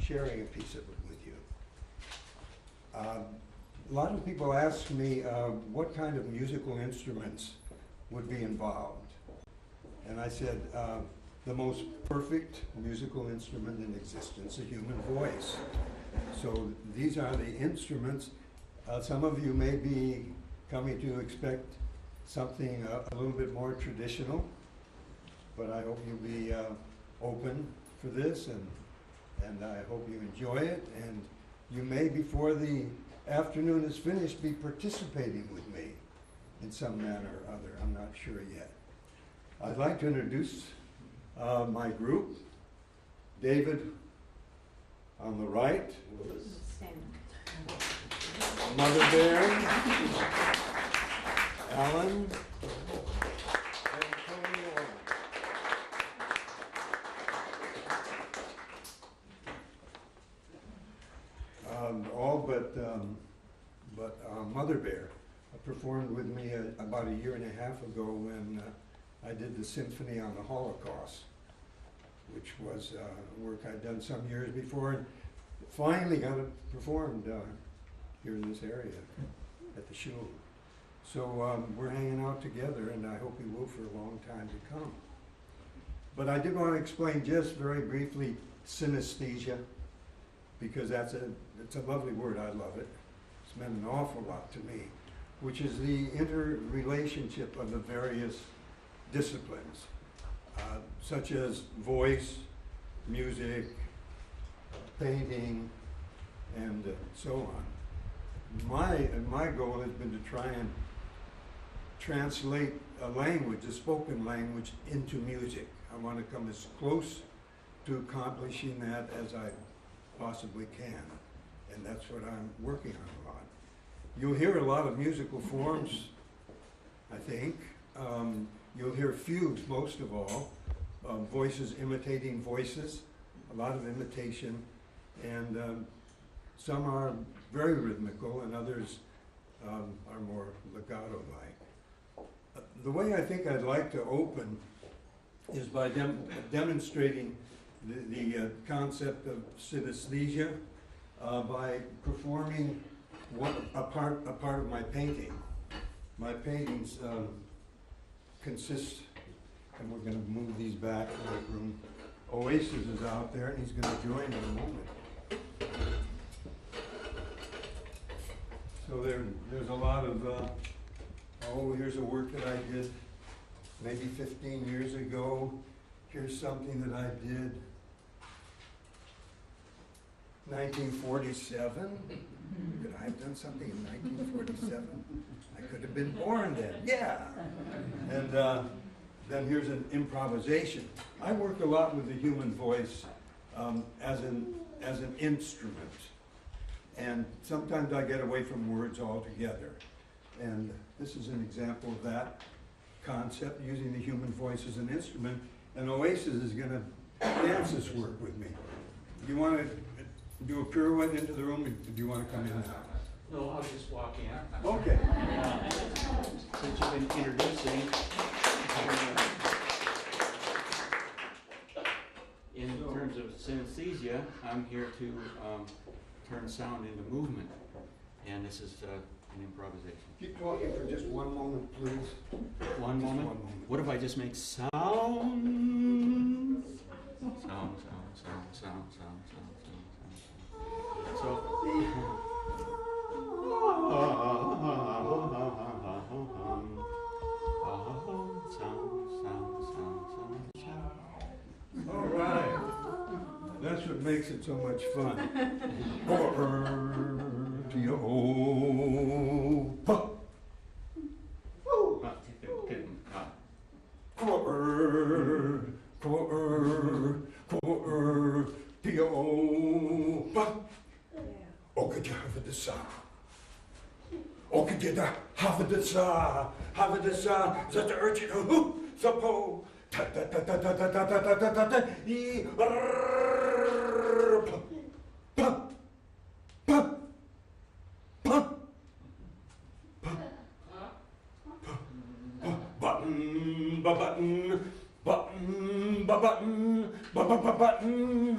sharing a piece of it with you. A lot of people ask me what kind of musical instruments would be involved. And I said, the most perfect musical instrument in existence, the human voice. So these are the instruments. Some of you may be coming to expect something a little bit more traditional, but I hope you'll be open for this, and I hope you enjoy it, and you may, before the afternoon is finished, be participating with me in some manner or other. I'm not sure yet. I'd like to introduce my group. David on the right, Mother Bear, Alan, and Tony Orr. All but Mother Bear performed with me about a year and a half ago when I did the Symphony on the Holocaust, which was work I'd done some years before, and finally got it performed here in this area at the Shul. So we're hanging out together, and I hope we will for a long time to come. But I did want to explain just very briefly synesthesia, because it's a lovely word. I love it. It's meant an awful lot to me, which is the interrelationship of the various disciplines, such as voice, music, painting, and so on. My goal has been to try and translate a language, a spoken language, into music. I want to come as close to accomplishing that as I possibly can, and that's what I'm working on a lot. You'll hear a lot of musical forms, I think. You'll hear fugues most of all, voices imitating voices, a lot of imitation, and some are very rhythmical and others are more legato-like. The way I think I'd like to open is by demonstrating the concept of synesthesia by performing a part of my painting. My paintings consist, and we're going to move these back to the room. Oasis is out there, and he's going to join in a moment. So there's a lot of, here's a work that I did maybe 15 years ago. Here's something that I did 1947. Could I have done something in 1947? I could have been born then, yeah. And then here's an improvisation. I work a lot with the human voice as an instrument. And sometimes I get away from words altogether. And this is an example of that concept, using the human voice as an instrument. And Oasis is going to dance this work with me. Do you want to do a pirouette into the room, or do you want to come in now? No, I'll just walk in. Okay. Since you've been introducing, in terms of synesthesia, I'm here to turn sound into movement, and this is an improvisation. Keep talking for just one moment, please. One Just moment? one moment. What if I just make sound? Sound. All right. That's what makes it so much fun. Zet de urchin hoe zapo ta ta ta ta ta ta ta ta ta ta ta i pa pa pa button ba button ba button ba ba ba button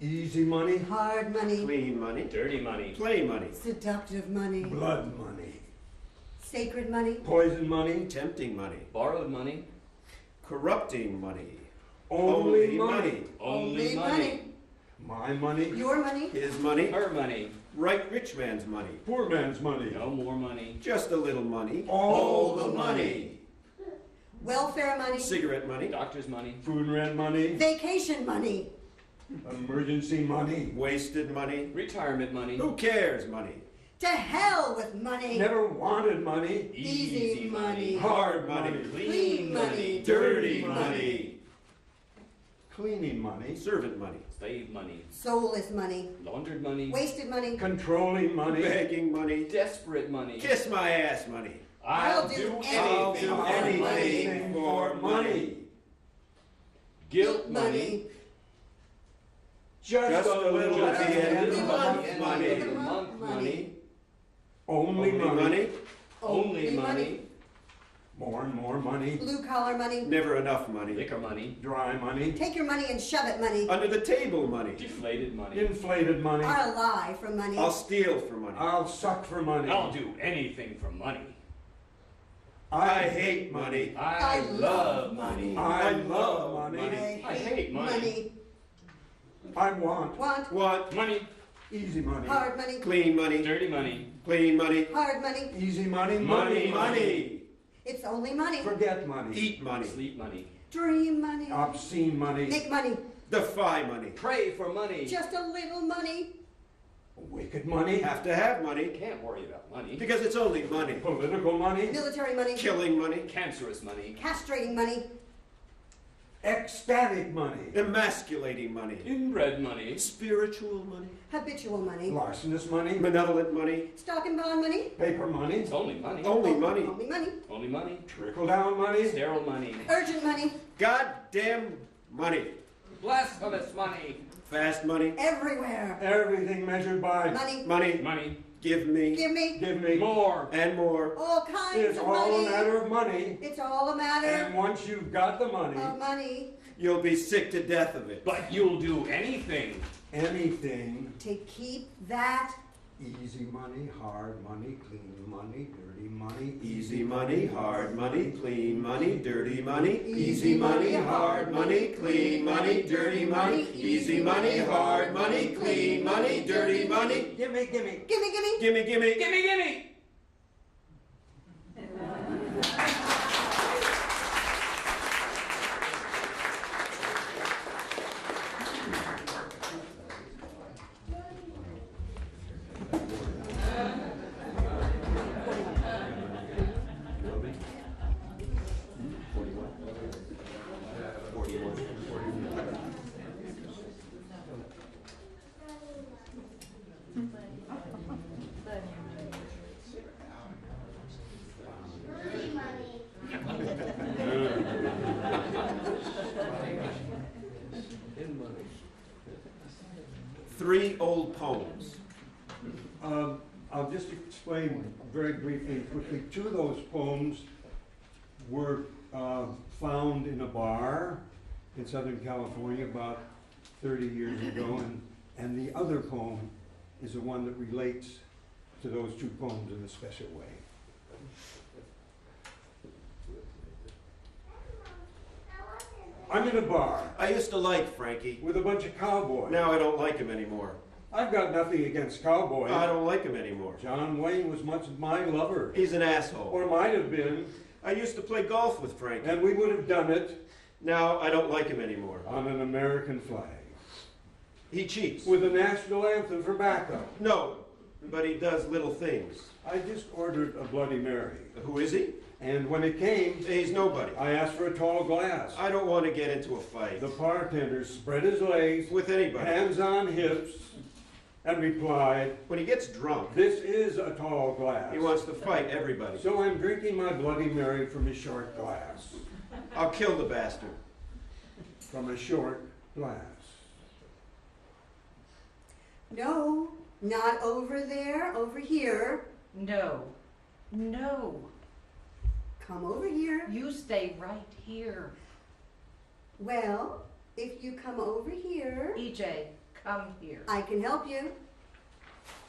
Easy money, hard money, clean money, dirty money, play money, seductive money, blood money, sacred money, poison money, tempting money, borrowed money, corrupting money, only money. only money, My money, your money, his money, her money, right rich man's money, poor man's money. no more money, just a little money, All the money. welfare money, cigarette money, doctor's money, Food and rent money, vacation money, emergency money, wasted money, retirement money, who cares money, to hell with money, never wanted money, easy money, hard money, clean money, dirty money, cleaning money, servant money, slave money, soulless money, laundered money, wasted money, controlling money, begging money, desperate money. kiss my ass money. I'll do I'll anything do for anything for money. Guilt money, just a little just at the end of the month end money, of the month money, only money, only money, more and more money, blue collar money, Never enough money, liquor money, dry money, take your money and shove it money, under the table money, deflated money. inflated money, I'll lie for money, I'll steal for money. I'll suck for money, I'll do anything for money. I hate money. I love money. I love money, I hate money. I want want, Want Money, easy money, hard money, clean money, dirty money, clean money, hard money, easy money, Money. money, it's only money, forget money, eat money, sleep money, dream money, obscene money, make money, defy money, pray for money. just a little money, wicked money, have to have money Can't worry about money. because it's only money, political money, military money, killing money, Cancerous money, castrating money, ecstatic money, emasculating money, inbred money, spiritual money, habitual money, larcenous money, benevolent money, stock and bond money, paper money, it's only money, only money, only money, only money, trickle down money, sterile money, urgent money, goddamn money, blasphemous money, fast money, everywhere, everything measured by money, money, money, give me, give me, give me, more, and more, all kinds it's of all a money, matter of money, it's all a matter and once you've got the money, of money, you'll be sick to death of it. but you'll do anything. anything, to keep that, easy money, hard money, clean money, dirty money, Easy money, hard money, clean money, dirty money, easy money, hard money, clean money, dirty money, easy money, hard money, clean money, dirty money, gimme, gimme, gimme, gimme. Gimme, gimme! Three old poems. I'll just explain very briefly and quickly. Two of those poems were found in a bar in Southern California about 30 years ago, and the other poem is the one that relates to those two poems in a special way. I'm in a bar I used to like Frankie. with a bunch of cowboys. Now I don't like him anymore. I've got nothing against cowboys. I don't like him anymore. John Wayne was much my lover, He's an asshole. or might have been, I used to play golf with Frankie. and we would have done it Now I don't like him anymore. on an American flag He cheats. with a national anthem for backup. No, but he does little things. I just ordered a Bloody Mary, Who is he? and when it came, He's nobody. I asked for a tall glass. I don't want to get into a fight The bartender spread his legs, with anybody. hands on hips, and replied, When he gets drunk, "This is a tall glass." he wants to fight everybody. So I'm drinking my Bloody Mary from a short glass. I'll kill the bastard. From a short glass. no, not over there, over here, No, no, come over here. you stay right here. Well, if you come over here, EJ, come here. I can help you.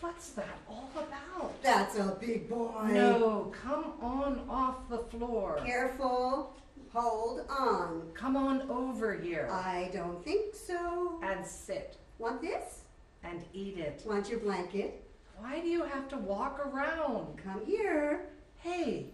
What's that all about? That's a big boy. No, come on off the floor. Careful. Hold on. Come on over here I don't think so. and sit Want this? and eat it. Want your blanket? Why do you have to walk around? Come here. Hey,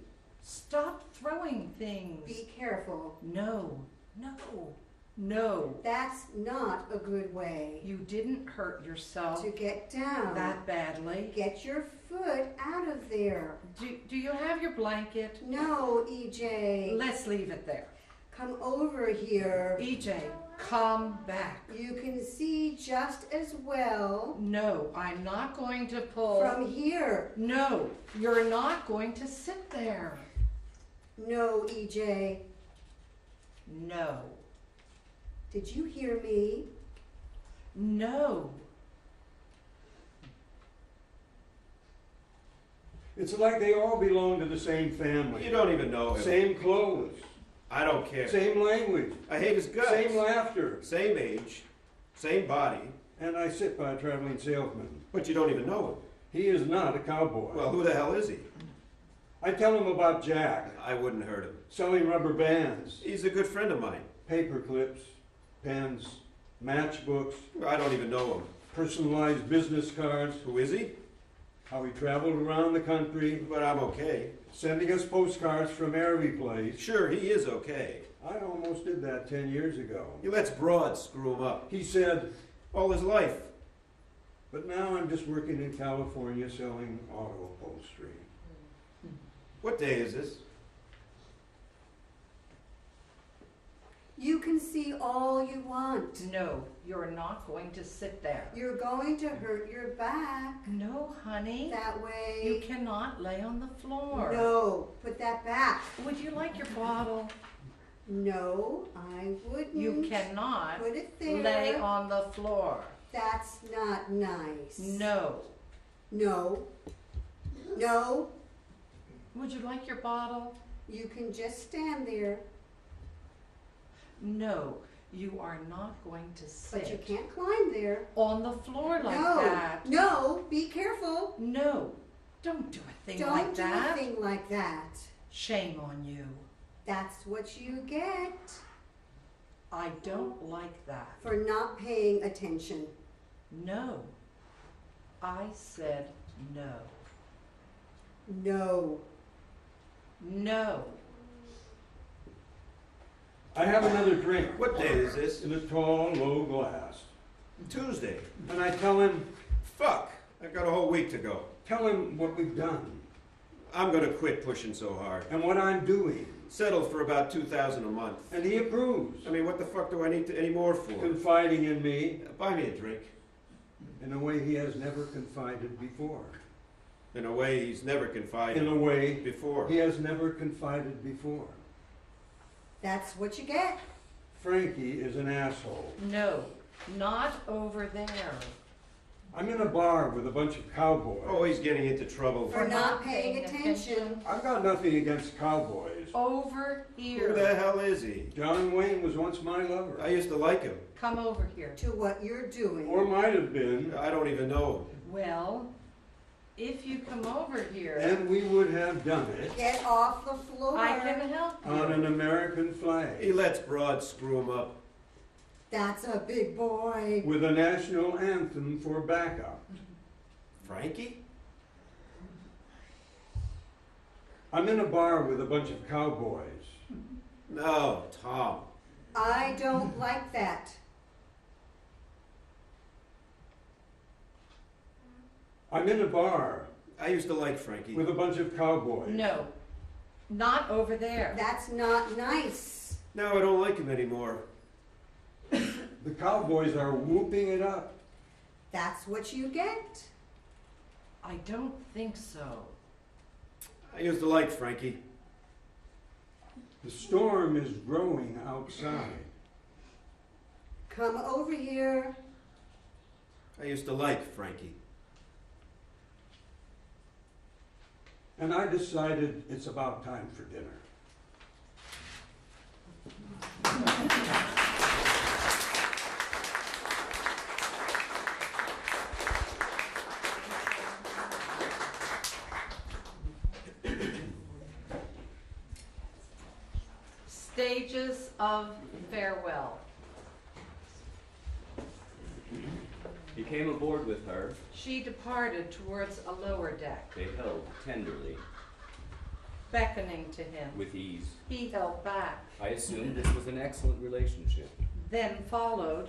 stop throwing things. Be careful. No, no, no. That's not a good way You didn't hurt yourself to get down. that badly. Get your foot out of there. Do you have your blanket? No, EJ. Let's leave it there. Come over here. EJ, come back. You can see just as well No, I'm not going to pull. from here. No, you're not going to sit there. No, EJ. No, Did you hear me? no. It's like they all belong to the same family. You don't even know him. Same clothes, I don't care. same language, I hate his guts. same laughter. Same age, same body, And I sit by a traveling salesman. but you don't even know him. He is not a cowboy. Well, who the hell is he? I tell him about Jack, I wouldn't hurt him. selling rubber bands, He's a good friend of mine. paper clips, pens, matchbooks, I don't even know him. personalized business cards, Who is he? how he traveled around the country, But I'm okay. sending us postcards from every place. Sure, he is okay. I almost did that 10 years ago. He lets broads screw him up. He said, All his life. but now I'm just working in California selling auto upholstery. What day is this? You can see all you want. No, you're not going to sit there. You're going to hurt your back No, honey. that You way. cannot lay on the floor. No, put that back. Would you like your bottle? No, I wouldn't. You cannot Put it there. lay on the floor. That's not nice. No. No. No. Would you like your bottle? You can just stand there, No, you are not going to but you sit can't climb there. on the floor like no. that. No, be careful. No, don't do a thing Don't like do that. a thing like that. Shame on you. That's what you get I don't like that. for not paying attention. No. I said no. No. No. I have another drink What day is this? in a tall, low glass. Tuesday. And I tell him Fuck. I've got a whole week to go. what we've done I'm gonna quit pushing so hard. and what I'm doing. Settle for about $2,000 a month. And he approves, I mean, what the fuck do I need any more for? confiding in me Buy me a drink. in a way he has never confided before. In a way he's never In confided a way before. he has never confided before. That's what you get. Frankie is an asshole. No. Not over there. I'm in a bar with a bunch of cowboys. Oh, he's getting into trouble. For not paying attention. I've got nothing against cowboys. Over Who here. the hell is he? John Wayne was once my I lover. used to like him. Come over here. To what you're doing. Or might have been. I don't even know him. Well, if you come over here, And we would have done it Get off the floor. I can help on an you. American flag He lets broads screw him up. That's a big boy. with a national anthem for backup. Frankie? I'm in a bar with a bunch of cowboys. No, Tom. I don't like that. I'm in a bar I used to like Frankie. with a bunch of cowboys. No. Not over there. That's not nice. Now I don't like him anymore. The cowboys are whooping it up. That's what you get. I don't think so. I used to like Frankie. The storm is growing outside. Come over here. I used to like Frankie. And I decided it's about time for dinner. words of farewell. He came aboard with her. She departed towards a lower deck, They held tenderly, beckoning to him. with ease. He held back, I assumed this was an excellent relationship. then followed.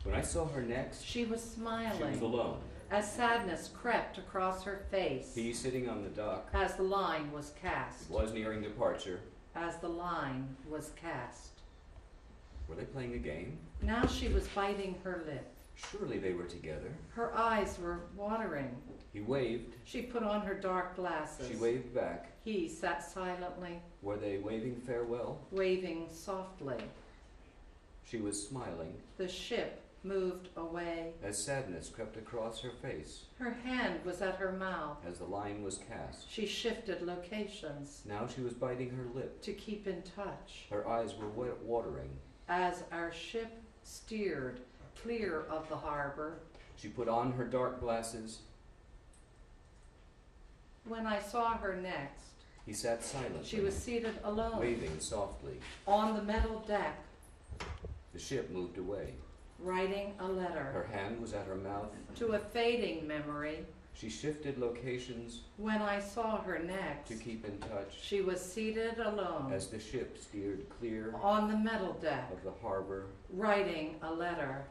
When I saw her next, She was she was smiling alone. as sadness crept across her face, He sitting on the dock. as the line was cast, It was nearing departure. as the line was cast. Were they playing a game? Now she was biting her lip. Surely they were together. Her eyes were watering. He waved. She put on her dark glasses. She waved back. He sat silently, Were they waving farewell? waving softly. She was smiling The ship moved away. as sadness crept across her face, Her hand was at her mouth. as the line was cast. She shifted locations Now she was biting her lip. to keep in touch Her eyes were watering. as our ship steered clear of the harbor. She put on her dark glasses. When I saw her next, He sat silently, she was seated alone waving softly. on the metal deck, The ship moved away. writing a Her letter hand was at her mouth. to a fading memory. She shifted locations When I saw her next, to keep in touch she was seated alone as the ship steered clear on the metal deck, of the harbor, writing a letter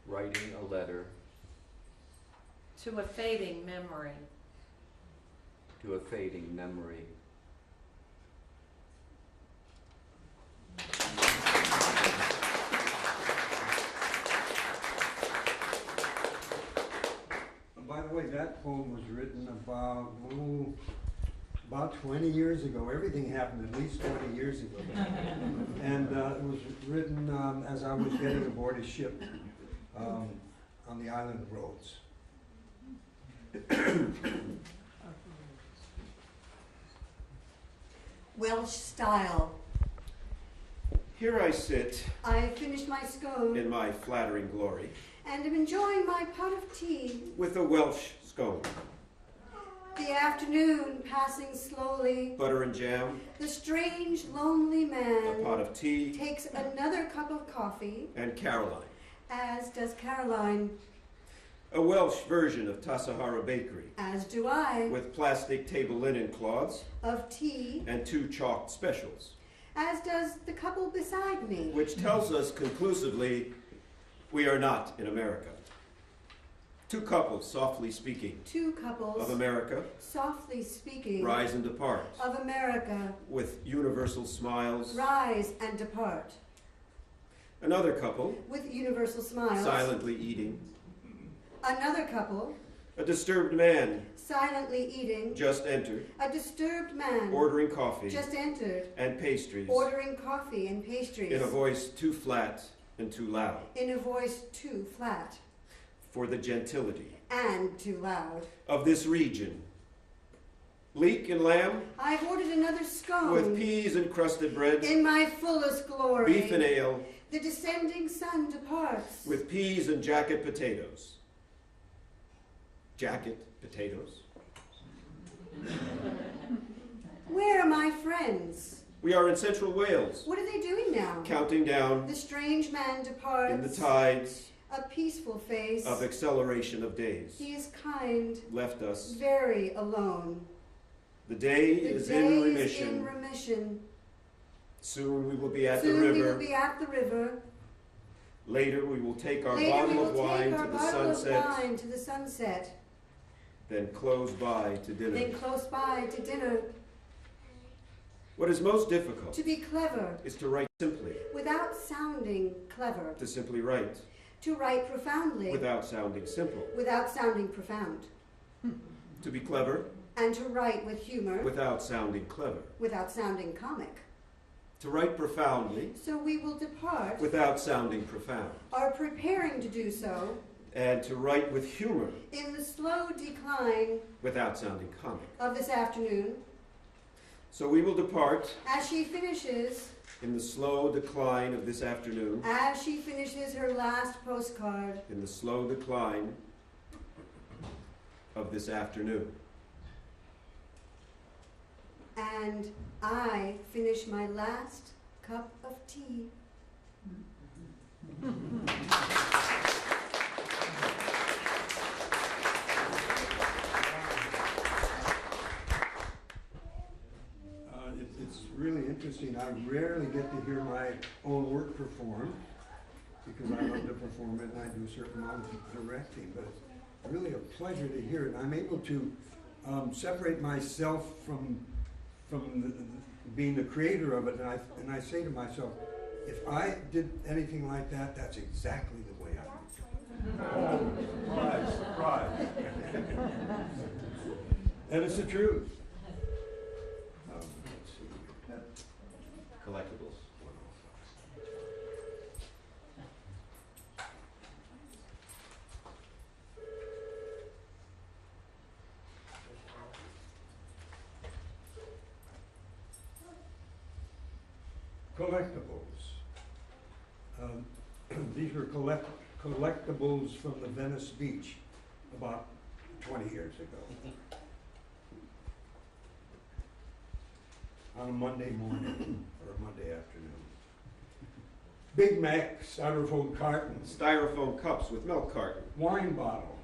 writing a letter to a fading memory. to a fading memory. By the way, that poem was written about 20 years ago. Everything happened at least 20 years ago. And it was written as I was getting aboard a ship on the island of Rhodes. Welsh style. Here I sit I finished my scone in my flattering glory and am enjoying my pot of tea. with a Welsh scone, The afternoon passing slowly. butter and jam, The strange, lonely a man pot of tea, takes another cup of coffee, and Caroline. as does Caroline, A Welsh version of Tassajara Bakery as do I, with plastic table linen cloths of tea, and 2 chalked specials, as does the couple beside me. which tells us conclusively we are not in America. 2 couples softly speaking Two of couples America softly speaking rise and depart of America, with universal smiles. rise and depart. Another couple With universal smiles. silently eating. Another couple A disturbed man silently eating. just entered, A disturbed man ordering coffee just entered, and pastries ordering coffee and pastries in a voice too flat and too loud in a voice too flat for the gentility and too loud. of this region. Leek and lamb I've ordered another scone with peas and crusted bread, in my fullest glory. beef and ale The descending sun departs with peas and jacket potatoes. Jacket potatoes. Where are my friends? We are in Central Wales, What are they doing now? counting down The strange man departs. in the tides A peaceful face. of acceleration of days. He is kind, Left us. very alone. The day The is day in is remission. in remission. Soon we will be at Soon the we will river. be at the river. Later we will take our Later we bottle will of wine take to our the bottle of sunset, wine to the sunset. then close by to dinner. Then close by to dinner. What is most difficult To be clever is to write simply, without sounding clever. to simply write, To write profoundly without sounding simple, without sounding profound. to be clever And to write with humor without sounding clever, without sounding comic. to write profoundly So we will depart, without sounding profound, are preparing to do so, and to write with humor in the slow decline without sounding comic. of this afternoon, So we will depart as she finishes in the slow decline of this afternoon, her last postcard. in the slow decline of this afternoon. and I finish my last cup of tea. It's really interesting. I rarely get to hear my own work performed because I love to perform it and I do a certain amount of directing, but it's really a pleasure to hear it. I'm able to separate myself from being the creator of it, and I say to myself, if I did anything like that, that's exactly the way I would. Oh, surprise, surprise. And it's the truth. Let's see. Collectibles. Collectibles. These were collectibles from the Venice Beach about 20 years ago. On a Monday morning or a Monday afternoon. Big Mac styrofoam cartons, Styrofoam cups with milk carton. wine bottle,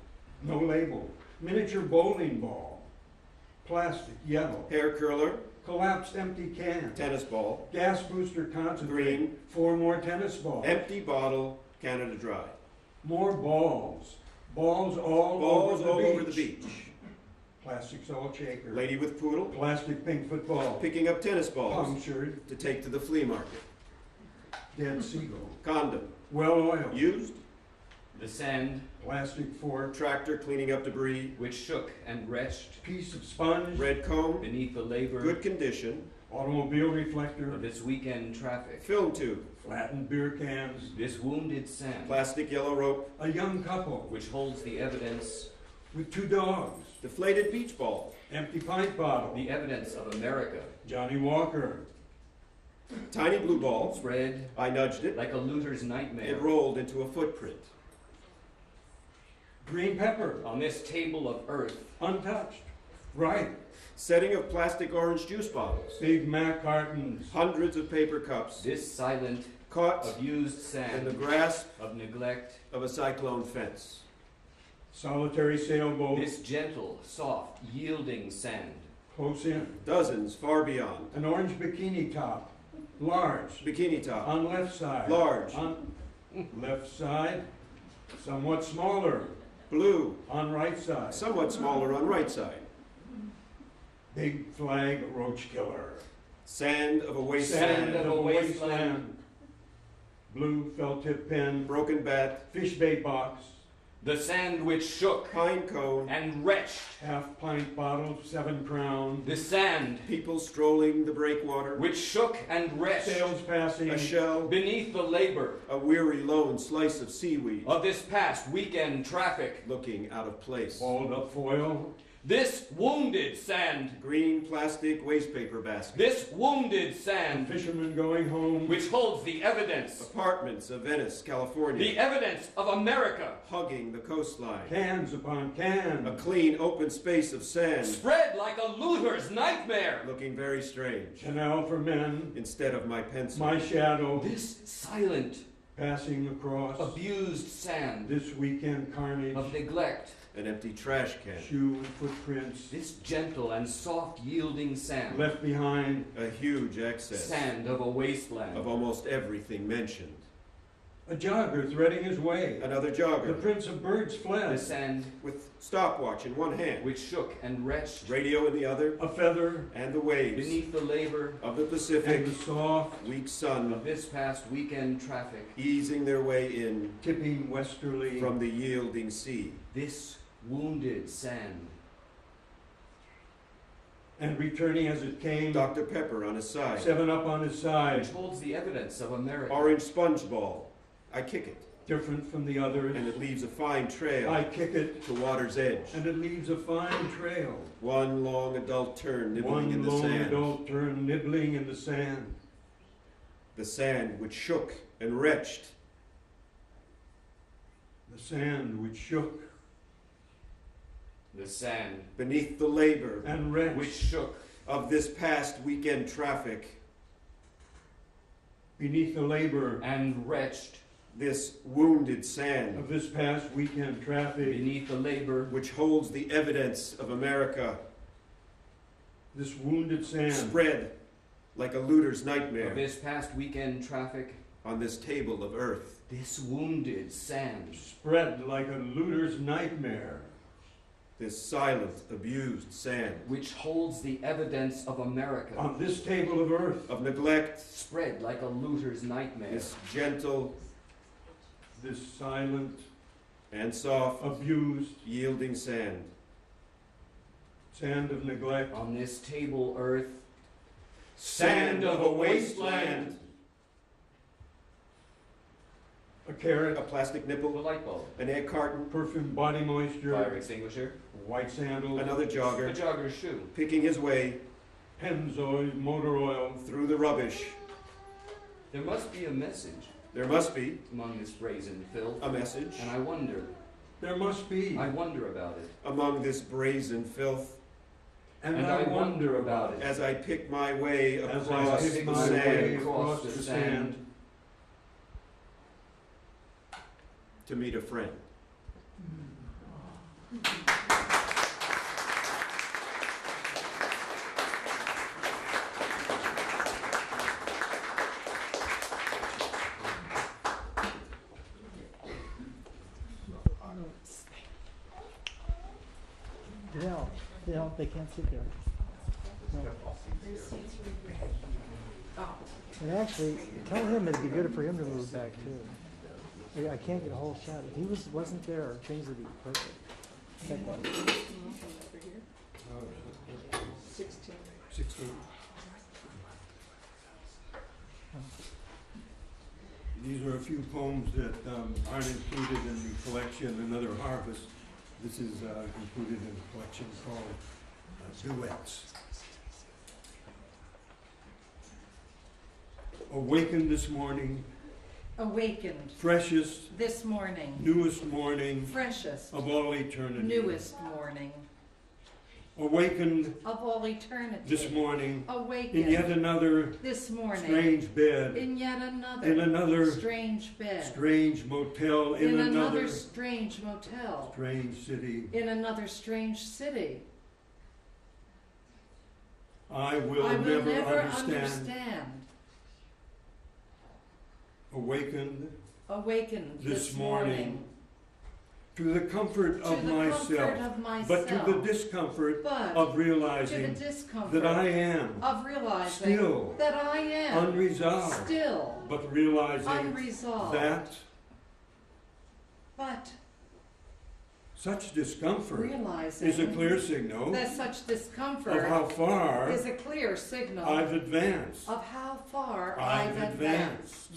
no label, miniature bowling ball, plastic, yellow, Hair curler. collapsed empty can, Tennis ball. gas booster concentrate, Green. 4 more tennis balls, Empty bottle. Canada Dry. more balls, balls all Balls all over over the the beach, beach. plastic salt shaker, Lady with poodle. plastic pink football, Picking up tennis balls punctured, to take to the flea market. dead seagull, Condom. well oiled, Used. The sand plastic fork, Tractor cleaning up debris. which shook and retched piece of sponge, Red comb. beneath the labor Good condition. automobile reflector, of this weekend traffic. Film tube. flattened beer cans, This wounded sand, Plastic yellow rope. a young couple which holds the evidence, with 2 dogs, Deflated beach ball. empty pint bottle, the evidence of America, Johnny Walker, Tiny blue ball. spread I nudged it. like a looter's nightmare. It rolled into a footprint. green pepper, On this table of earth, untouched, right, Setting of plastic orange juice bottles. Big Mac cartons, Hundreds of paper cups. this silent, Caught abused in the sand grasp of neglect, of a cyclone fence. solitary sailboat, this gentle, soft, yielding sand, close in, Dozens far beyond. an orange bikini top, large, Bikini top. on left side, Large. on left side, somewhat smaller, Blue. on right side, Somewhat smaller on right side. big flag roach killer, Sand of a sand wasteland. of a wasteland, blue felt tip pen, Broken bat. fish bait box, the sand which shook Pine cone. and retched, half pint bottle, 7 Crown, the sand People strolling the breakwater. which shook and retched sails passing, A shell. beneath the labor A weary lone slice of seaweed. of this past weekend traffic, Looking out of place. balled up foil, this wounded sand, Green plastic wastepaper basket. this wounded and sand fisherman going home, which holds the evidence, Apartments of Venice, California. the evidence of America, Hugging the coastline. cans upon A cans, clean open space of sand. spread like a looter's nightmare. Looking very strange. Chanel for men, Instead of my pencil. my shadow, This silent, passing across, abused sand this weekend carnage, of neglect, An empty trash can. shoe footprints, this gentle and soft yielding sand, left behind, A huge excess sand of a wasteland, of almost everything mentioned. a jogger threading his way, Another the jogger prince of birds the fled, sand with stopwatch in one hand, which shook and retched radio in the other, a feather, and the waves beneath the labor of the and Pacific. the soft, Weak sun of this past weekend traffic, easing their way in tipping westerly, from the yielding sea. this wounded sand, and returning as it came, Dr. Pepper on his side. 7 Up on his side, which holds the evidence of America, Orange sponge ball. I kick it, different from the others, and it leaves a fine I trail kick it, to water's edge. and it leaves a fine trail, One long adult turn nibbling in one the lone sand. adult turn nibbling in the sand, The sand which shook and retched. the sand which shook the sand Beneath the labor and wrenched, which shook of this past weekend traffic, beneath the labor and wretched this wounded sand, of this past weekend traffic, beneath the labor which holds the evidence of America, this wounded sand, spread like a looter's of nightmare this past weekend traffic, on this table of earth. this wounded sand, spread like a looter's nightmare, This silent, abused sand which holds the evidence of America, on this table of earth, of neglect, spread like a looter's nightmare, this gentle this silent, and soft, abused yielding sand, sand of neglect, on this table earth, sand of a wasteland, a carrot, a plastic a nipple, light bulb, an egg carton, perfumed body fire moisture, extinguisher, white sandals, another a jogger, jogger's shoe, picking his way Pennzoil, motor oil. through the rubbish. There must be a message There must be among this brazen filth, a message and I wonder about it. among this brazen filth And And I I wonder wonder about it. as I pick my way as across I the pick my sand way across the sand to meet a friend. They can't sit there. No. And actually, tell him it'd be good for him to move back too. I can't get a whole shot. If he wasn't there, things would be perfect. Check that. 16. These are a few poems that aren't included in the collection, Another Harvest. This is included in a collection called Duets. Awakened this morning, Awakened freshest, this morning, newest morning freshest, of all eternity. newest morning Awakened of all eternity. this morning Awakened in yet another this morning strange bed, in yet in another strange bed, strange motel, in another strange motel, strange city. in another strange city. I will I will never understand. understand. Awakened Awakened this morning to the comfort to of the myself, comfort of myself, but to the discomfort but of to realizing the discomfort that I am of realizing still that I am unresolved, still but realizing unresolved. that But such discomfort realizing is a clear signal that such of discomfort how far is a clear signal I've advanced. of how far I've I've advanced.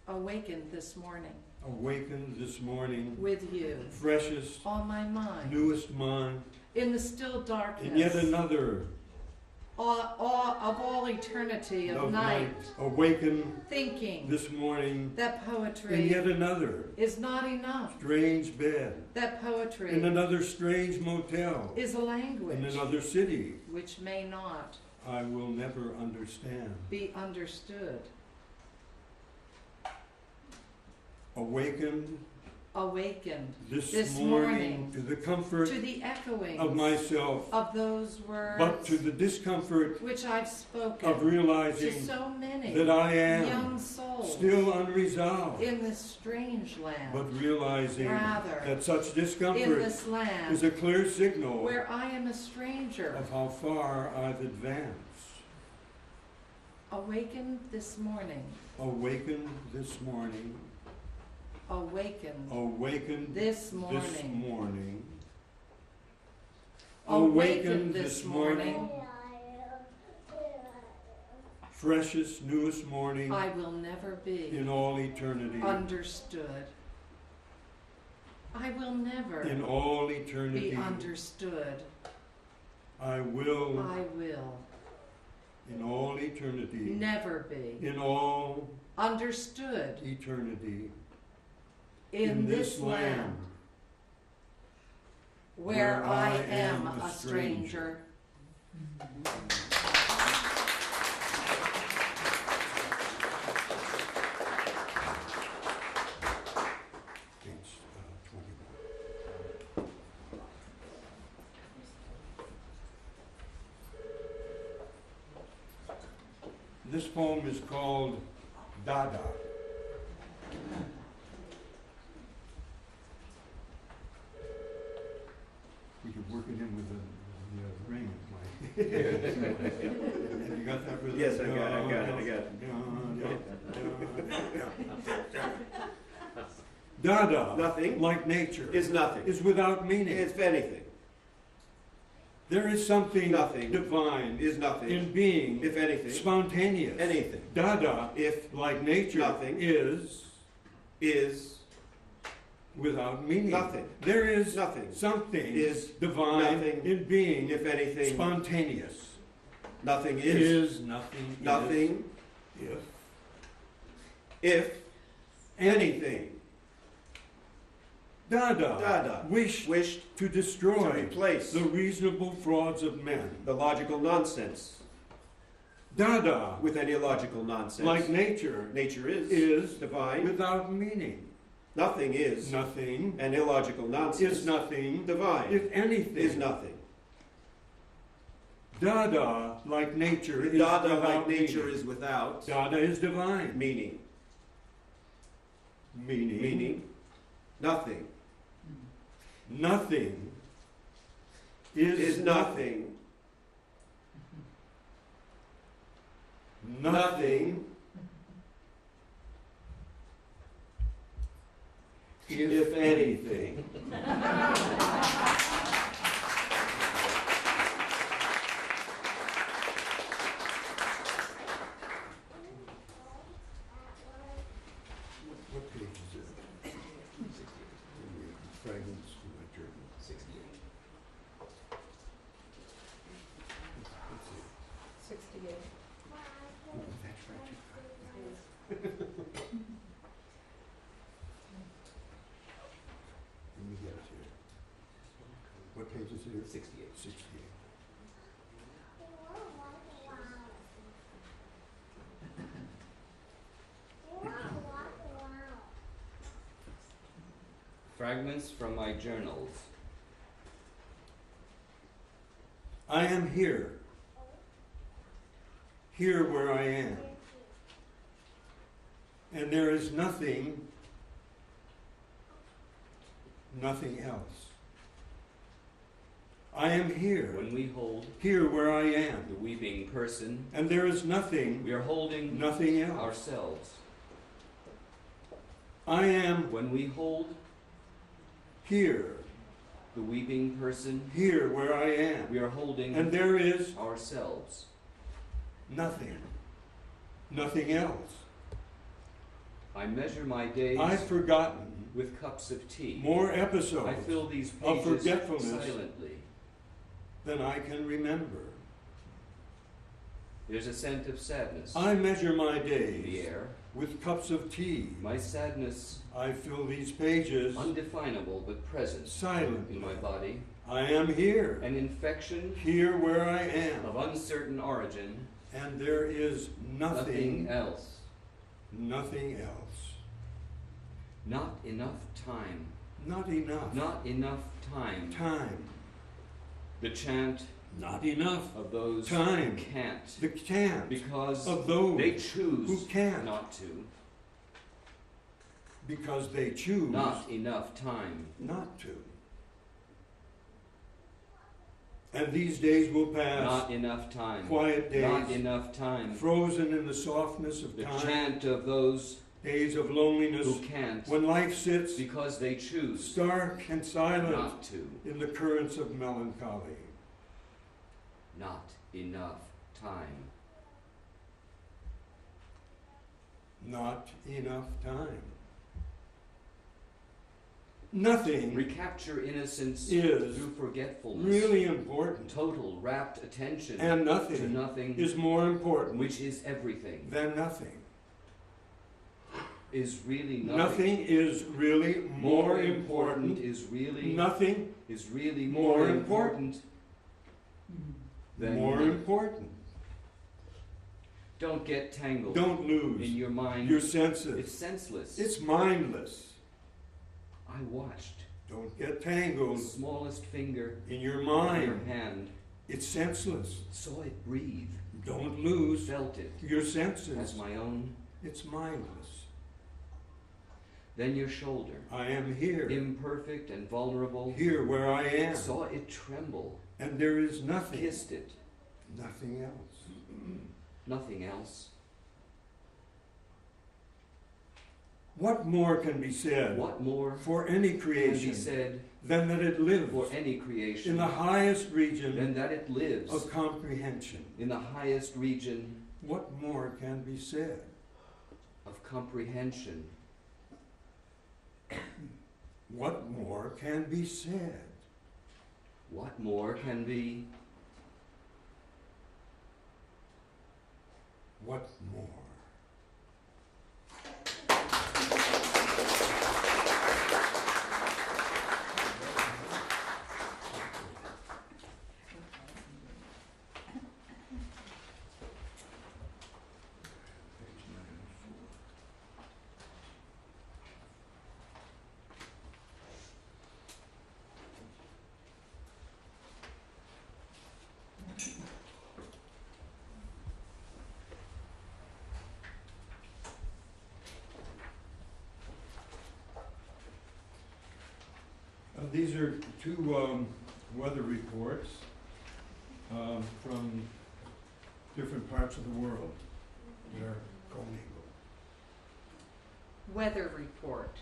Awakened this morning Awakened this morning, with you freshest, on my mind, newest mind, in the still darkness in yet another of all eternity of night, awakened thinking this morning that in poetry yet another is not enough, strange bed, that in poetry another strange motel, is a in language another city which may not I will never understand. be understood. Awakened Awakened this morning to the comfort to the echoing of myself, of those words but to the discomfort which I've spoken of to realizing so many that I young am souls still unresolved, in this strange land, but realizing rather that such in discomfort this land is a clear signal where I am a stranger. of how far I've advanced. Awakened this morning, Awakened this morning, awakened awakened this this morning, morning, awakened this morning, freshest, newest morning I will never be in all eternity. understood. I will never In all be eternity, understood. I will, I will in all eternity, never be in all understood eternity, in this land where I am a stranger. Page 21. This poem is called Dada. We could work it in with the ring. Have you got that? Brother? Yes, I got it. Dada, Nothing like nature, is nothing. is without meaning. If anything, There is something Nothing divine is nothing. in being If anything, spontaneous. anything. Dada, If like nature, Nothing. is without meaning. nothing. There is Nothing. something Is divine nothing. in being If anything, spontaneous. nothing is. Nothing. Nothing. Is, If anything. Dada, Dada wished wished to to destroy replace the reasonable frauds of men. the logical nonsense Dada, with any illogical nonsense. like nature, nature is divine. without meaning. Nothing is. Nothing And illogical nonsense is nothing. divine If anything is nothing. Dada, like nature, is Dada, without like nature, meaning. is without Dada is divine. meaning. Meaning. Meaning, nothing Nothing is nothing. Nothing if anything. What page is it? Fragments from my journal. 68. Let's see. 68. Oh, that's right. Let me get it here. What page is it here? 68. 68. Fragments from my journals. I am here. Here where I am. And there is nothing else. I am here. When we hold Here where I am. the weeping person, And there is nothing we are holding else. ourselves. I am When we hold here. the weeping person, Here where I am. we are holding And there is ourselves. nothing else. I measure my days I've forgotten with cups of tea. more episodes I fill these of pages forgetfulness silently. than I can remember. There's a scent of sadness I measure my in the days air. with cups of tea. My sadness, I fill these pages undefinable but present silently. in my body. I am here, An infection here where I am, of uncertain origin. and there is Nothing else. nothing else. Not enough time. Not enough Not enough time. time. The chant Not enough of those Time. who can't. the chant Because of those they choose who can't, not to. because they choose Not enough time. not to. And these days will pass, Not enough time. quiet days, Not enough time. frozen in the softness of The time, chant of those days of loneliness, who can't when life sits because they choose stark and silent not to. in the currents of melancholy. Not enough time. Not enough time. Nothing Recapture innocence is through forgetfulness. really important, Total rapt attention and to nothing nothing, is more important which is everything. than nothing. is really nothing. Nothing is really more important. is really Nothing is really more more important important than more money. important. Don't get tangled Don't in lose your mind. your It's senses. senseless. It's mindless. I watched Don't get the tangled smallest finger in your of your mind. hand, It's senseless. saw it breathe, Don't lose felt it your as senses. my own. It's mindless. Then your shoulder, I am here, imperfect and vulnerable, here where I am, saw it tremble, and there is nothing, kissed it, nothing else. nothing else. What more can be said What more for any can be creation said than that it lives for any in creation the highest region than that it lives of comprehension? in the highest region What more can be said? of comprehension? What more can be said? What more can be? What more? These are two weather reports from different parts of the world that are commingled. Weather report.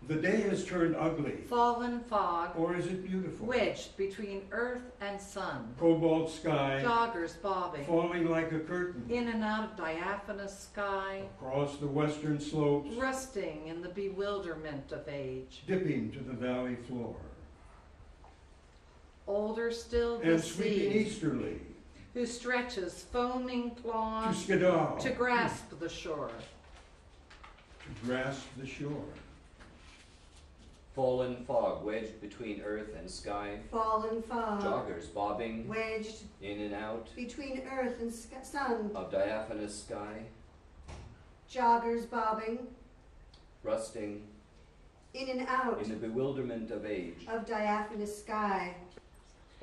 The day has turned ugly, Fallen fog, or is it beautiful? wedged between earth and sun. Cobalt sky, Joggers bobbing, falling like a curtain in and out of diaphanous sky, across the western slopes, rusting in the bewilderment of age. dipping to the valley floor, Older still the and sweeping sea, easterly who stretches foaming to claws skedaw, to grasp the shore. to grasp the shore. Fallen fog wedged between earth and sky. Fallen fog, Joggers bobbing wedged in and out between earth and sun. of diaphanous sky. Joggers bobbing Rusting in and out in the bewilderment of age. of diaphanous sky.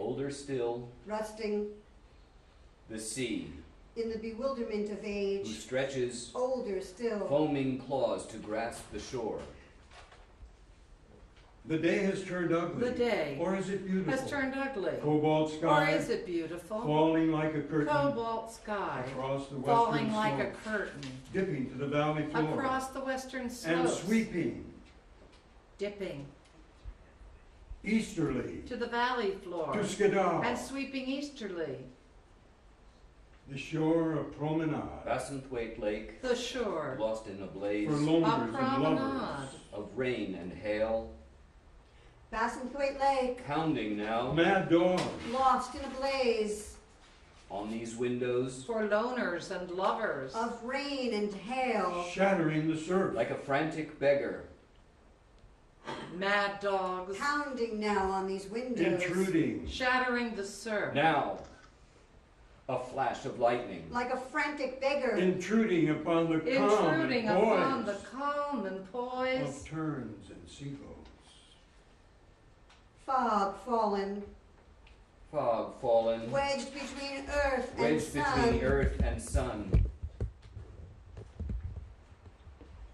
Older still, Rusting the sea, in the bewilderment of who age. stretches Older still. foaming claws to grasp the shore. The day has turned ugly, The day or is it beautiful? has turned ugly. Cobalt Or sky, is it beautiful? falling like a curtain Cobalt sky, across the western falling like a slopes, curtain, dipping to the valley floor, across the western and slopes, sweeping dipping easterly to the valley floor, to skedaw, and sweeping easterly. the shore of promenade, Bassenthwaite Lake, The shore, lost in a blaze for a loners and promenade, lovers. of rain and hail. Bassenthwaite Lake, Pounding now Mad dog, lost in a blaze on these windows for loners and lovers. of rain and hail. shattering the surf, like a frantic beggar. Mad dogs, Pounding now on these windows. intruding, shattering the surf. Now, a flash of lightning. Like a frantic beggar. intruding upon the calm Intruding and upon the poise calm and poise. of terns and seagulls. Fog fallen. Fog fallen, Wedged between earth and wedged sun. between earth and sun.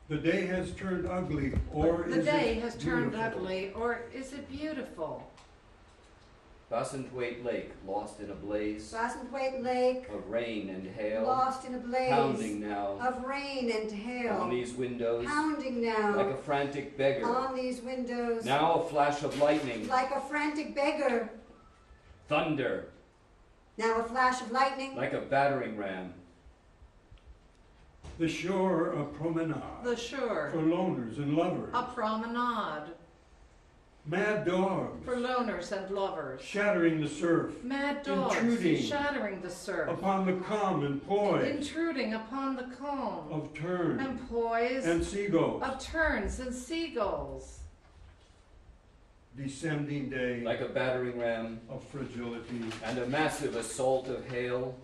The day has turned ugly, or The is day it has turned beautiful? ugly, or is it beautiful? Bassenthwaite Lake, lost in a blaze Bassenthwaite Lake, of rain and hail. lost in a blaze Pounding now of rain and on hail. these windows Pounding now like a frantic beggar. on these windows. Now a flash of lightning. Like a frantic beggar. Thunder Now a flash of lightning. like a battering ram. The shore of promenade, The shore, for loners and lovers. a promenade, Mad dogs for loners and lovers. shattering the surf Mad dogs Intruding shattering the surf. upon the calm and poise Intruding upon the calm of tern and poise and seagulls. of terns and seagulls. Descending day Like a battering ram of fragility. and a massive assault of hail.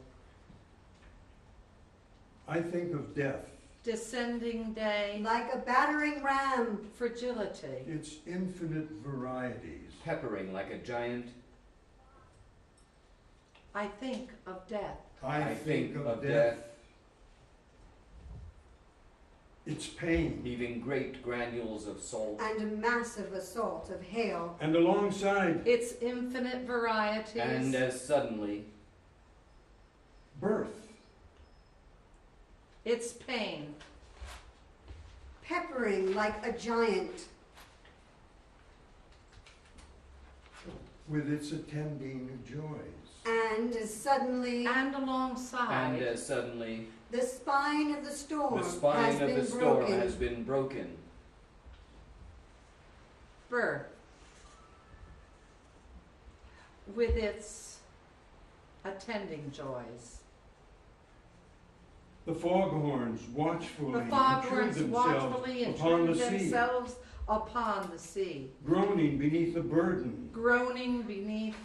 I think of death, Descending day, Like a battering ram, fragility. its infinite varieties. Peppering like a giant. I think of death. I think of death, death, its pain, heaving great granules of salt. and a massive assault of hail. and alongside Its infinite varieties. And as suddenly, birth, Its pain. Peppering like a giant, with its attending joys. and as suddenly And alongside. and as suddenly, the spine of the storm the spine has of been the storm broken. has been broken. birth. With its attending joys. The foghorns watchfully The foghorns intrude watchfully themselves upon the intrude sea, themselves upon the sea, groaning beneath the burden, groaning beneath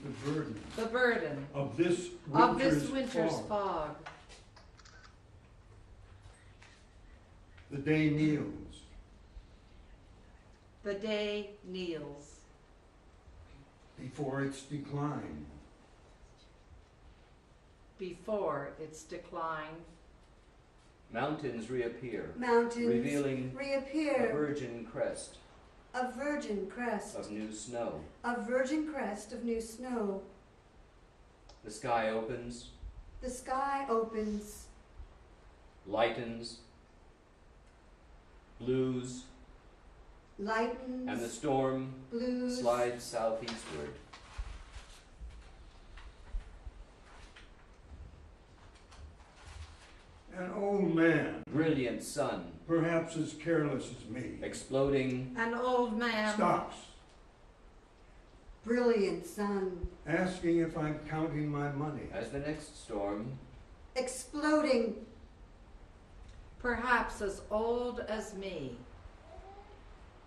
the burden of this of this winter's fog. fog. The day kneels, The day kneels before its decline. before its decline. Mountains reappear, Mountains revealing a reappear, virgin crest a virgin crest, of new snow. a virgin crest of new snow. The sky opens, The sky opens, lightens, blues, lightens, and the storm blues, slides southeastward. An old man, Brilliant sun, perhaps as careless as me, exploding, An old man stops, brilliant sun, asking if I'm counting my money. as the next storm exploding, perhaps as old as me,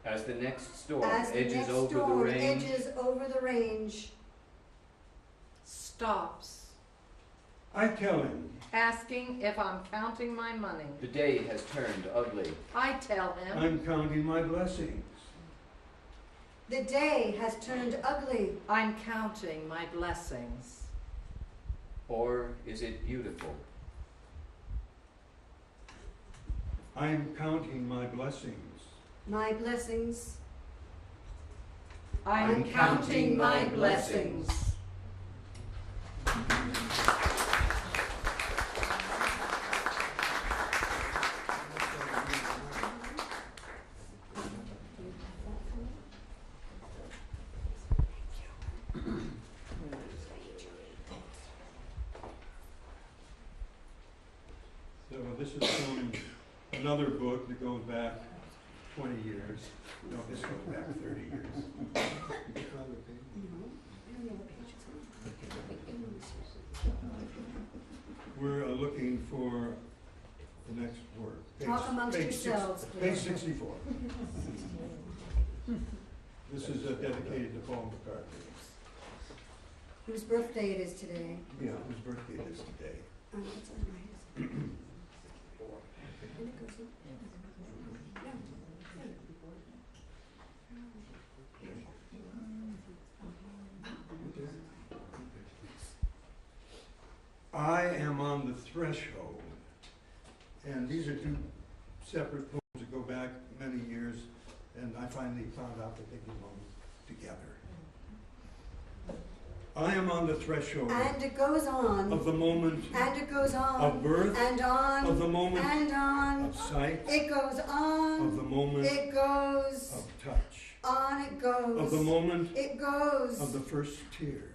as the next storm as the edges next over the storm range. edges over the range, stops, I tell him, asking if I'm counting my money. The day has turned ugly. I tell him, I'm counting my blessings. the day has turned ugly, I'm counting my blessings. Or is it beautiful? I'm counting my blessings. my blessings, I'm counting my blessings. So this is from another book that goes back 20 years. No, this goes back 30 years. We're looking for the next word. Talk amongst Page six- yourselves, Page please. 64. This is dedicated to Paul McCartney. whose birthday it is today. Yeah, whose birthday it is today. It's on my And it goes in. No. I am on the threshold. And these are two separate poems that go back many years, and I finally found out that they belong together. I am on the threshold And it goes on, of the moment and it goes of on, birth, and on, of the moment and on. of sight, It goes of the on, moment it goes, of touch, on it goes. of the moment It goes, of the first tear,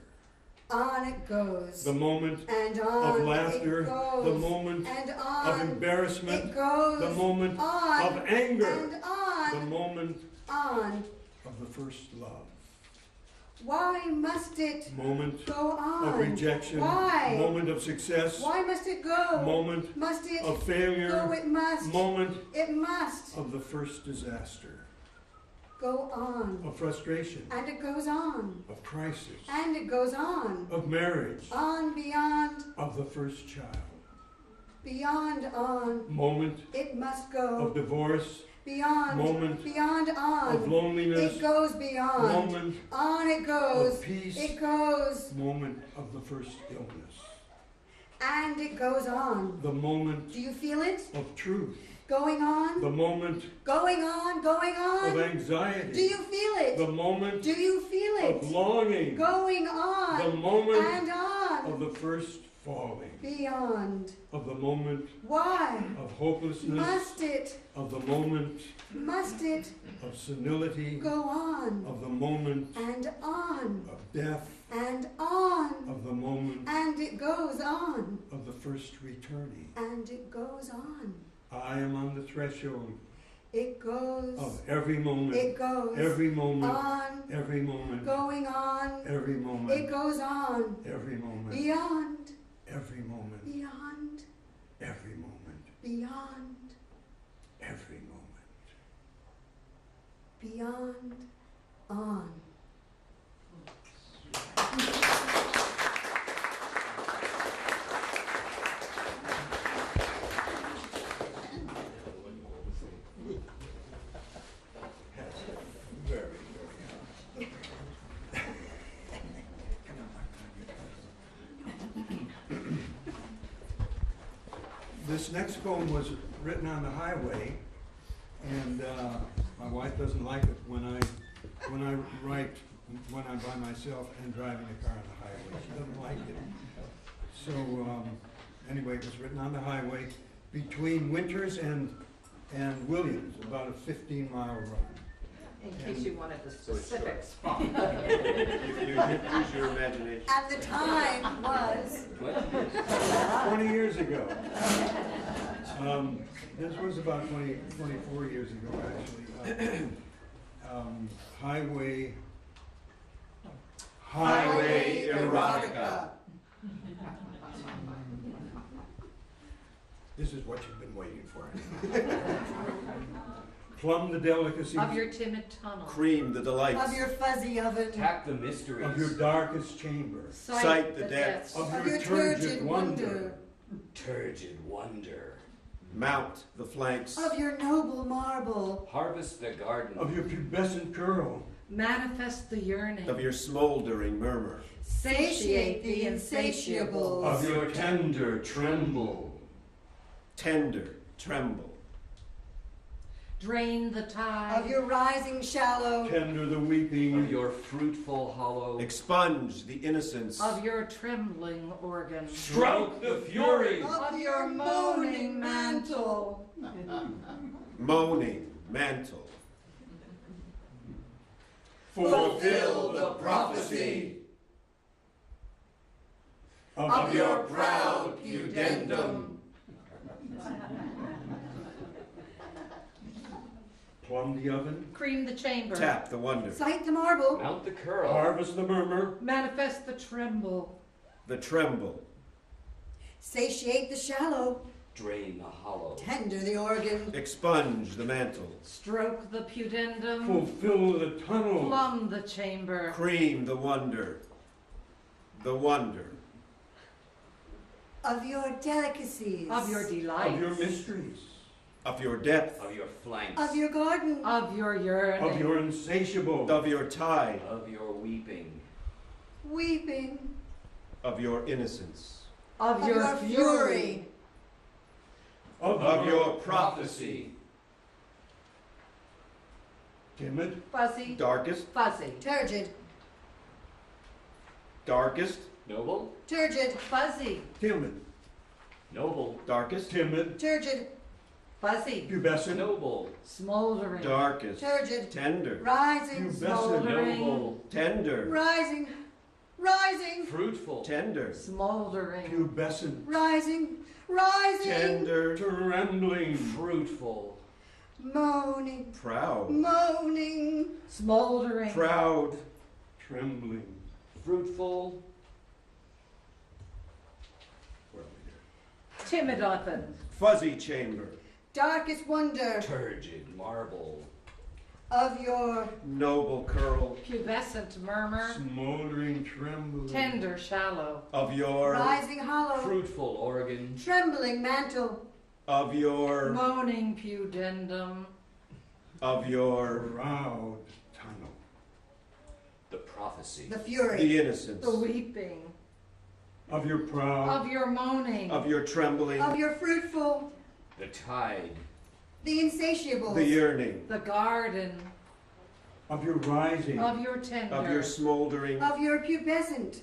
on it goes. the moment And on of laughter, it goes. the moment And of on embarrassment, it goes. the moment on of anger, and the on, moment on. of the first love. Why must it Moment go on? of rejection. Why? Moment of success. Why must it go? Moment Must it of go? failure. It must. Moment It must of the first disaster. go on. Of frustration. And it goes on. Of crisis. And it goes on. Of marriage. On, beyond, Of the first child. beyond, on. Moment It must of go. divorce. Beyond, Moment beyond, of on. loneliness. It goes beyond. Moment On it of goes. peace. It goes. Moment of the first illness. And it goes on. The moment Do you feel it? of truth. Going on? The moment Going on, going of on? anxiety. Do you feel it? The moment Do you feel of it? longing. Going on The moment and on. of the first falling. Beyond. Of the moment Why? of hopelessness. Must it? Of the moment Must it of senility. go on Of the moment and on of death. and on? Of the moment And it goes on of the first returning. and it goes on. I am on the threshold It goes. of every moment. It goes Every moment. on. Every moment. Going on. Every It moment. goes on. Every moment. Beyond. Every moment. Beyond. Every moment. Beyond. Every moment. Beyond. On. Very, very This next poem was written on the highway, and my wife doesn't like it when I write when I'm by myself and driving a car on the highway. She doesn't like it. So anyway, it was written on the highway between Winters and Williams, about a 15-mile run. In case you wanted the specific spot. Use your imagination. And the time was. 20 years ago. This was about 24 years ago, actually. Highway erotica. This is what you've been waiting for. Plumb the delicacies Of your timid tunnel. Cream the delights. Of your fuzzy oven. Tap the mysteries. of your darkest chamber, Sight the depths. of Your turgid wonder. Turgid wonder. Mount the flanks. Of your noble marble. Harvest the garden. of your pubescent curl, Manifest the yearning. Of your smoldering murmur. Satiate the insatiable. of your tender tremble, Tender tremble. Drain the tide. Of your rising shallow. tender the weeping, Of your fruitful hollow. Expunge the innocence. Of your trembling organ. Stroke the fury. Of your moaning mantle. Moaning mantle. fulfill the prophecy of your proud pudendum. plumb the oven, Cream the chamber. Tap the wonder. Sight the marble. Mount the curl. harvest the murmur, Manifest the tremble. The tremble. Satiate the shallow. Drain the hollow. Tender the organ. Expunge the mantle. Stroke the pudendum. fulfill the tunnel, Plumb the chamber. Cream the wonder. The wonder. Of your delicacies. Of your delights. of your mysteries, Of your depth. Of your flanks. Of your garden. Of your yearning. of your insatiable, Of your tide. Of your weeping. Weeping. Of your innocence. Of Of your your fury. fury. Of your prophecy. timid, Fuzzy. Darkest. Fuzzy. Turgid. Darkest. Noble. Turgid. Fuzzy. timid, Noble. Darkest. timid, Turgid. Fuzzy. pubescent, Noble. Smoldering. Darkest. Turgid. Tender. Rising. Pubescent. Smoldering. Noble. Tender. Rising. Rising. Fruitful. Tender. Smoldering. pubescent, Rising. Rising. Tender. trembling, Fruitful. moaning, proud, moaning, Smoldering. proud, Trembling. fruitful, where are we here? Timid oven. Fuzzy chamber, darkest wonder turgid marble, of your noble curl, Pubescent murmur. Smoldering, trembling. Tender shallow. of your, rising hollow, fruitful organ, trembling mantle, of your, Moaning pudendum. of your, Proud tunnel. the prophecy, the fury, the innocence, The weeping. Of your proud. Of your moaning. of your trembling, of your fruitful, the tide, the insatiable, the yearning, The garden. Of your rising. Of your tender. of your smoldering, of your pubescent,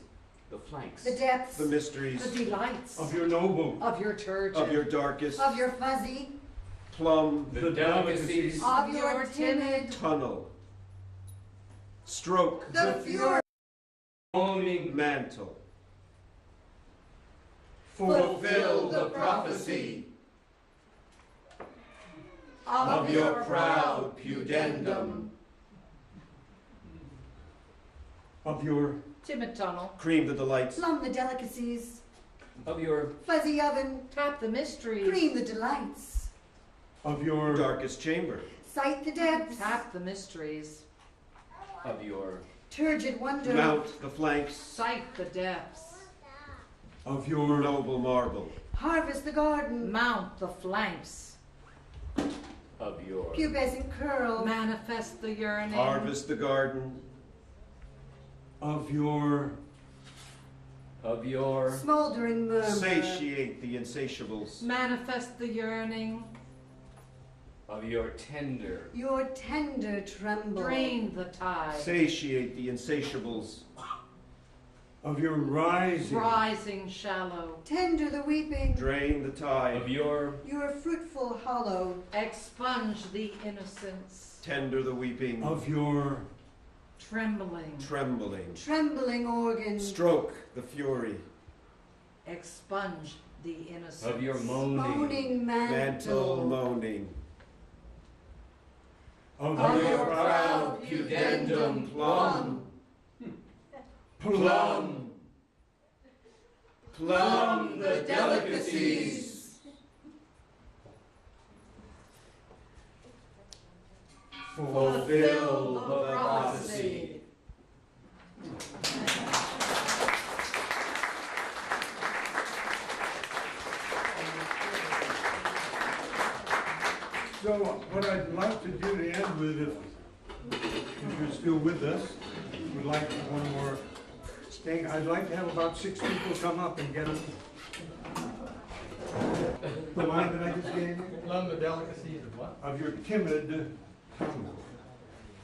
the flanks, the depths, the mysteries, The delights. Of your noble. Of your turgid. of your darkest, of your fuzzy, plum, the delicacies, of your timid, tunnel, stroke, the fury, moaning mantle, fulfill the prophecy of your proud pudendum, Of your Timid tunnel. cream the delights, plumb the delicacies, of your fuzzy oven, Tap the mysteries. cream the delights, of your darkest chamber, sight the depths, Tap the mysteries. of your turgid wonder, mount the flanks, Sight the depths. of your noble marble, harvest the garden, Mount the flanks. of your pubescent curl, Manifest the yearning. harvest the garden, of your of your smoldering murmur, satiate the insatiables, Manifest the yearning. of your tender your tender tremble, Drain the tide. satiate the insatiables, of your rising. Rising shallow. tender the weeping, drain the of tide, your your fruitful hollow, Expunge the innocence. tender the weeping, Of your Trembling. trembling, trembling organ, stroke the fury, Expunge the innocence. of your moaning, moaning mantle mantle, moaning, of of your your proud pudendum plum, plum. plum the delicacies, fulfill the prophecy. So what I'd like to do to end with, if you're still with us, would like one more thing. I'd like to have about 6 people come up and get them. The line that I just gave you, Plumb the delicacies of what? of your timid tongue.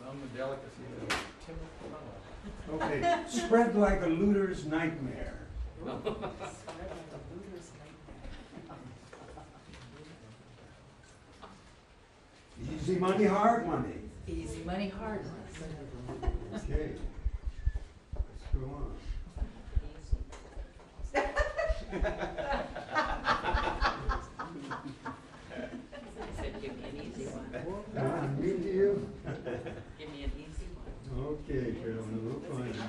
Plumb the delicacies of timid tongue. Okay, spread like a looter's nightmare. Easy money, hard money. Easy money, hard money. Okay. Let's go on. Give me an easy one. Me to you? Give me an easy one. Okay, Carolyn, we'll find you.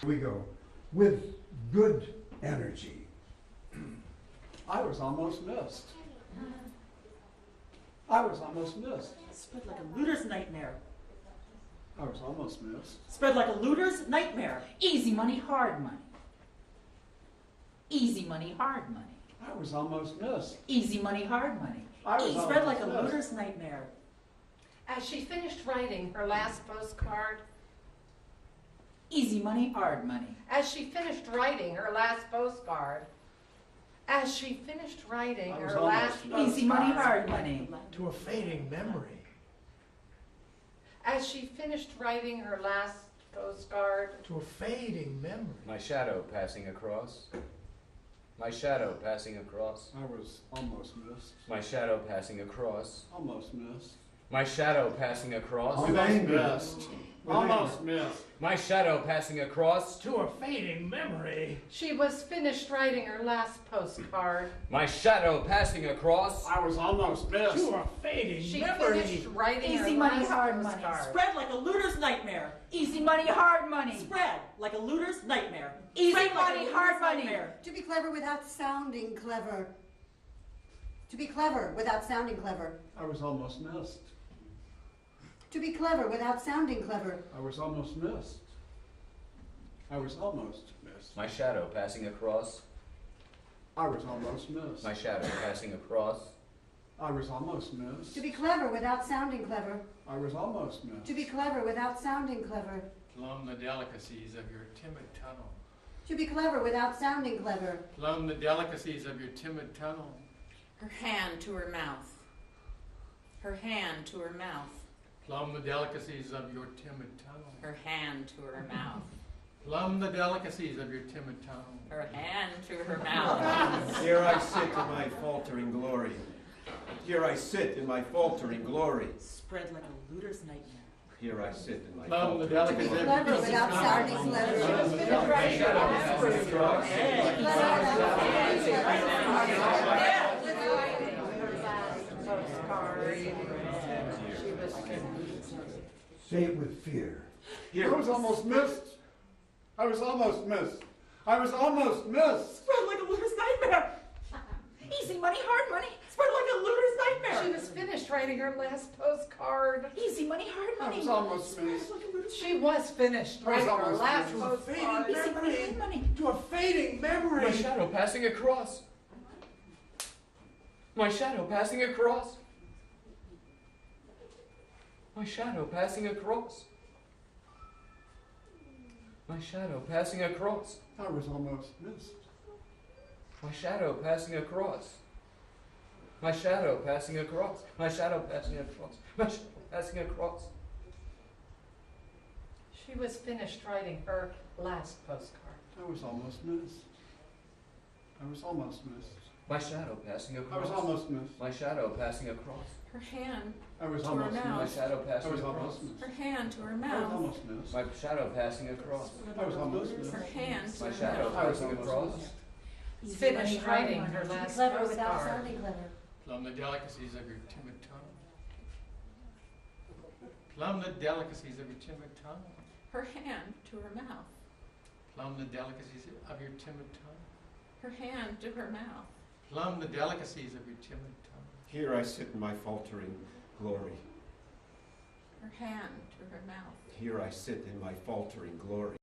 Here we go. With good energy. I was almost missed. I was almost missed. Spread like a looter's nightmare. I was almost missed. Spread like a looter's nightmare. Easy money, hard money. Easy money, hard money. I was almost missed. Easy money, hard money. I was Spread like a almost missed. looter's nightmare. As she finished writing her last postcard, Easy money, hard money. as she finished writing her last postcard, as she finished writing I was her almost last missed. Easy money, postcard, hard money. To a fading memory. as she finished writing her last postcard, To a fading memory. my shadow passing across, my shadow passing across, I was almost missed. my shadow passing across, Almost missed. My shadow passing across. Almost missed. Almost missed. My shadow passing across. To a fading memory. She was finished writing her last postcard. My shadow passing across. I was almost missed. To a fading She memory. finished writing her Easy money, last hard money. postcard. Spread like a looter's nightmare. Easy money, hard money. Spread like a looter's nightmare. Easy Spread like a money, looter's hard money. nightmare. To be clever without sounding clever. To be clever without sounding clever. I was almost missed. To be clever without sounding clever. I was almost missed. I was almost missed. My shadow passing across. I was almost missed. My shadow passing across. I was almost missed. To be clever without sounding clever. I was almost missed. To be clever without sounding clever. Plumb the delicacies of your timid tunnel. To be clever without sounding clever. Plumb the delicacies of your timid tunnel. Her hand to her mouth. Her hand to her mouth. Plumb the delicacies of your timid tunnel. Her hand to her mouth. Plumb the delicacies of your timid tunnel. Her hand to her mouth. Here I sit in my faltering glory. Here I sit in my faltering glory. Spread like a looter's nightmare. Here I sit in my Plumb the faltering delicacies glory. of your Clever timid without tunnel. sounding clever. Plumb the delicacies of your She was finished. Say it with fear. I was almost missed. I was almost missed. I was almost missed. Spread like a looter's nightmare. Easy money, hard money. Spread like a looter's She nightmare. was finished writing her last postcard. Easy money, hard I money. was almost missed. She was finished I was writing her almost last finished. postcard. Easy money, hard money. To a fading memory. My shadow passing across. My shadow passing across. My shadow passing across. My shadow passing across. I was almost missed. My shadow passing across. My shadow passing across. My shadow passing across. My shadow passing across. She was finished writing her last postcard. I was almost missed. I was almost missed. My shadow passing I across. was almost missed. My shadow passing across. Her hand. I was To her almost mouth. My missed. shadow I passing was across. almost missed. Her hand to her I was mouth. almost missed. My shadow passing across. I was almost missed. Her hand to My her shadow mouth. I was passing almost across. missed. She's finished money, hard writing money. her To be last clever without postcard. sounding clever. Plumb the delicacies of your timid tunnel. Plumb the delicacies of your timid tunnel. Her hand to her mouth. Plumb the delicacies of your timid tunnel. Her hand to her mouth. Plumb the delicacies of your timid tunnel. Here I sit in my faltering glory. Her hand to her mouth. Here I sit in my faltering glory.